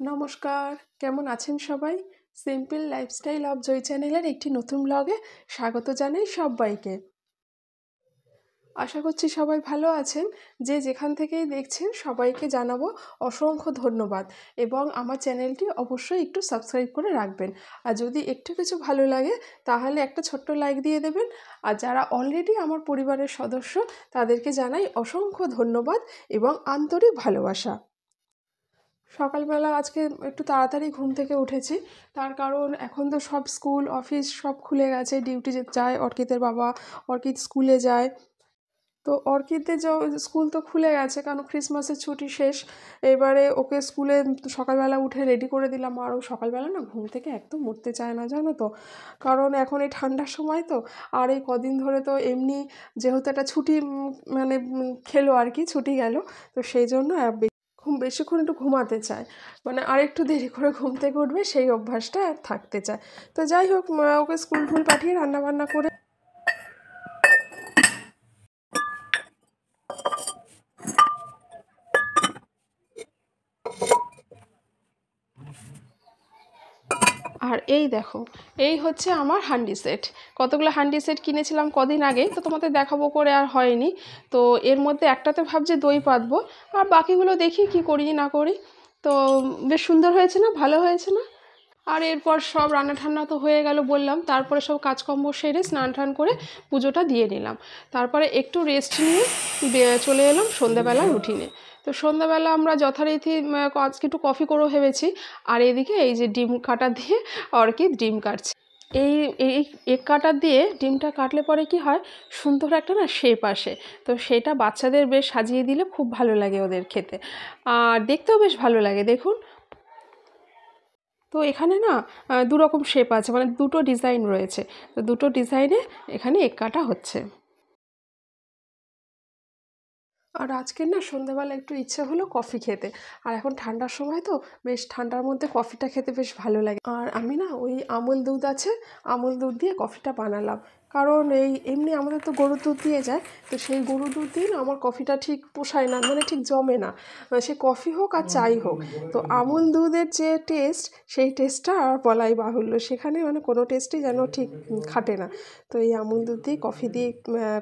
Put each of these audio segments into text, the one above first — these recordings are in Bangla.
নমস্কার, কেমন আছেন সবাই? সিম্পল লাইফস্টাইল অফ জয় চ্যানেলের একটি নতুন ব্লগে স্বাগত জানাই সবাইকে। আশা করছি সবাই ভালো আছেন। যে যেখান থেকেই দেখছেন সবাইকে জানাবো অসংখ্য ধন্যবাদ এবং আমার চ্যানেলটি অবশ্যই একটু সাবস্ক্রাইব করে রাখবেন। আর যদি একটু কিছু ভালো লাগে তাহলে একটা ছোট্ট লাইক দিয়ে দেবেন। আর যারা অলরেডি আমার পরিবারের সদস্য তাদেরকে জানাই অসংখ্য ধন্যবাদ এবং আন্তরিক ভালোবাসা। সকালবেলা আজকে একটু তাড়াতাড়ি ঘুম থেকে উঠেছি, তার কারণ এখন তো সব স্কুল অফিস সব খুলে গেছে, ডিউটি যায় অর্কিতের বাবা, অর্কিত স্কুলে যায়। তো অর্কিতের স্কুল তো খুলে গেছে কারণ ক্রিসমাসের ছুটি শেষ। এবারে ওকে স্কুলে সকালবেলা উঠে রেডি করে দিলাম, আর ও সকালবেলা না ঘুম থেকে একদম উঠতে চায় না জানো তো, কারণ এখন এই ঠান্ডার সময় তো। আর এই কদিন ধরে তো এমনি যেহেতু একটা ছুটি মানে খেলো আর কি, ছুটি গেল, তো সেই জন্য বেশিক্ষণ একটু ঘুমাতে চায়, মানে আরেকটু দেরি করে ঘুম থেকে উঠবে সেই অভ্যাসটা আর থাকতে চায়। তো যাই হোক, ওকে স্কুল পাঠিয়ে রান্নাবান্না করে আর এই দেখো, এই হচ্ছে আমার হান্ডি সেট। কতগুলো হান্ডি সেট কিনেছিলাম কদিন আগে, তো তোমাদের দেখাবো করে আর হয়নি। তো এর মধ্যে একটাতে ভাবছি দই পাতবো, আর বাকিগুলো দেখি কি করি না করি। তো বেশ সুন্দর হয়েছে না, ভালো হয়েছে না? আর এরপর সব রান্না ঠান্না তো হয়ে গেল বললাম, তারপরে সব কাজকর্ম সেরে স্নান টান করে পুজোটা দিয়ে নিলাম। তারপরে একটু রেস্ট নিয়ে চলে এলাম সন্ধ্যাবেলার রুটিনে। তো সন্ধ্যাবেলা আমরা যথারীতি আজকে একটু কফি করেও ভেবেছি। আর এদিকে এই যে ডিম কাটা দিয়ে অর্কিড ডিম কাটছে। এই এই এগ কাটার দিয়ে ডিমটা কাটলে পরে কি হয়, সুন্দর একটা না শেপ আসে। তো সেটা বাচ্চাদের বেশ সাজিয়ে দিলে খুব ভালো লাগে ওদের খেতে, আর দেখতেও বেশ ভালো লাগে দেখুন। তো এখানে না দু রকম শেপ আছে, মানে দুটো ডিজাইন রয়েছে। তো দুটো ডিজাইনে এখানে এগ কাটা হচ্ছে। আর আজকের না সন্ধ্যাবেলা একটু ইচ্ছে হলো কফি খেতে। আর এখন ঠান্ডার সময় তো বেশ ঠান্ডার মধ্যে কফিটা খেতে বেশ ভালো লাগে। আর আমি না ওই আমুল দুধ আছে, আমুল দুধ দিয়ে কফিটা বানালাম। কারণ এই এমনি আমাদের তো গরুর দুধ দিয়ে যায়, তো সেই গরুর দুধ দিয়ে না আমার কফিটা ঠিক পোষায় না, মানে ঠিক জমে না, সে কফি হোক আর চাই হোক। তো আমুল দুধের যে টেস্ট, সেই টেস্টটা আর বলাই বাহুল্য, সেখানে মানে কোনো টেস্টই যেন ঠিক খাটে না। তো এই আমুল দুধ দিয়ে কফি দিয়ে,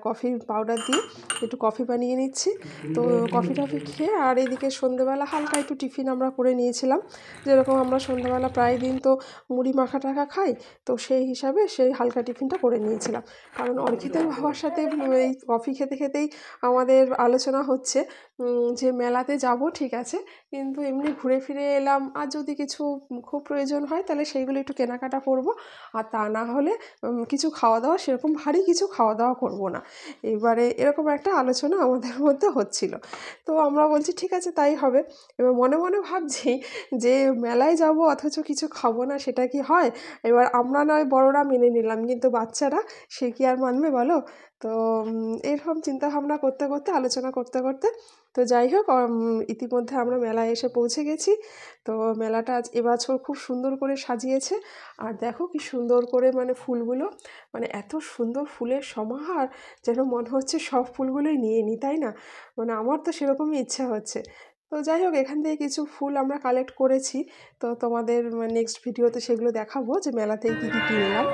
কফি পাউডার দিয়ে একটু কফি বানিয়ে নিচ্ছি। তো কফি টফি খেয়ে আর এদিকে সন্ধ্যেবেলা হালকা একটু টিফিন আমরা করে নিয়েছিলাম। যেরকম আমরা সন্ধ্যাবেলা প্রায় দিন তো মুড়ি মাখা টাখা খাই, তো সেই হিসাবে সেই হালকা টিফিনটা করে নিয়েছিলাম। কারণ অর্কিতের বাবার সাথে এই কফি খেতে খেতেই আমাদের আলোচনা হচ্ছে যে মেলাতে যাব ঠিক আছে, কিন্তু এমনি ঘুরে ফিরে এলাম, আর যদি কিছু খুব প্রয়োজন হয় তাহলে সেইগুলো একটু কেনাকাটা করব। আর তা না হলে কিছু খাওয়া দাওয়া, সেরকম ভারী কিছু খাওয়া দাওয়া করব না। এবারে এরকম একটা আলোচনা আমাদের মধ্যে হচ্ছিল। তো আমরা বলছি ঠিক আছে তাই হবে। এবার মনে মনে ভাবছি যে মেলায় যাব অথচ কিছু খাবো না, সেটা কি হয়? এবার আমরা নয় বড়রা মেনে নিলাম, কিন্তু বাচ্চারা সে কি আর মানবে বলো? তো এরকম চিন্তাভাবনা করতে করতে, আলোচনা করতে করতে, তো যাই হোক, ইতিমধ্যে আমরা মেলায় এসে পৌঁছে গেছি। তো মেলাটা আজ এবছর খুব সুন্দর করে সাজিয়েছে। আর দেখো কি সুন্দর করে, মানে ফুলগুলো, মানে এত সুন্দর ফুলের সমাহার, যেন মনে হচ্ছে সব ফুলগুলোই নিয়ে নিই, তাই না? মানে আমার তো সেরকমই ইচ্ছা হচ্ছে। তো যাই হোক, এখান থেকে কিছু ফুল আমরা কালেক্ট করেছি। তো তোমাদের নেক্সট ভিডিওতে সেগুলো দেখাবো যে মেলাতে কী কী কিনলাম।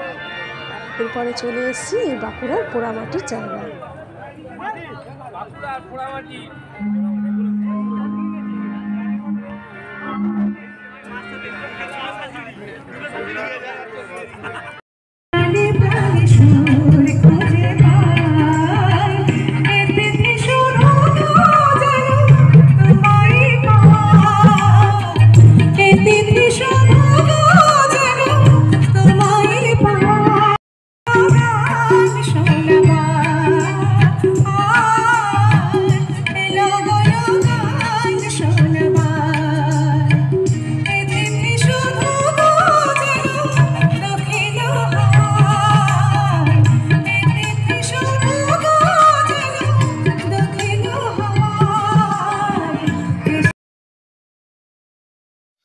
এরপরে চলে এসেছি এই বাঁকুড়ার পোড়ামাটির জায়গায়।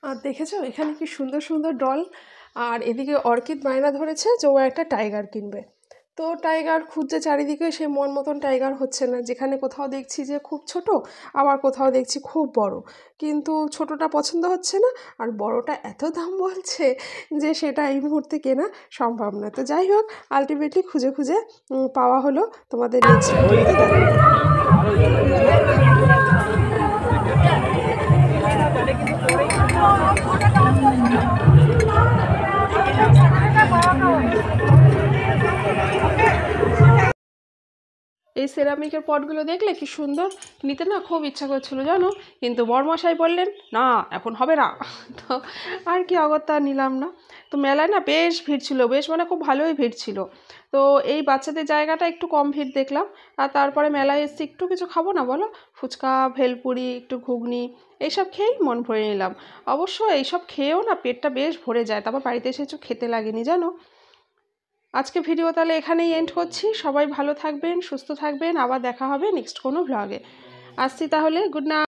আর দেখেছো এখানে কি সুন্দর সুন্দর ডল। আর এদিকে অর্কিড বায়না ধরেছে যে ও একটা টাইগার কিনবে। তো টাইগার খুঁজছে চারিদিকে, সে মন মতন টাইগার হচ্ছে না। যেখানে কোথাও দেখছি যে খুব ছোট, আবার কোথাও দেখছি খুব বড়, কিন্তু ছোটটা পছন্দ হচ্ছে না, আর বড়টা এত দাম বলছে যে সেটা এই মুহূর্তে কেনা সম্ভব না। তো যাই হোক, আলটিমেটলি খুঁজে খুঁজে পাওয়া হলো। তোমাদের নেক্সট ভিডিওতে দেখাবো। এই সেরামিকের পটগুলো দেখলে কি সুন্দর, নিতে না খুব ইচ্ছা করছিল জানো, কিন্তু বরমশাই বললেন না এখন হবে না। তো আর কি অগত্যা নিলাম না। তো মেলায় না বেশ ভিড় ছিল, বেশ মানে খুব ভালোই ভিড় ছিল। তো এই বাচ্চাদের জায়গাটা একটু কম ভিড় দেখলাম। আর তারপরে মেলায় এসে একটু কিছু খাবো না বলো, ফুচকা, ভেলপুরি, একটু ঘুগনি, এইসব খেয়েই মন ভরে নিলাম। অবশ্য এইসব খেয়েও না পেটটা বেশ ভরে যায়, তারপর বাড়িতে এসে কিছু খেতে লাগেনি জানো। আজকে ভিডিও তাহলে এখানেই এন্ড করছি। সবাই ভালো থাকবেন, সুস্থ থাকবেন, আবার দেখা হবে নেক্সট কোনো ভ্লগে। আসছি তাহলে, গুড নাইট।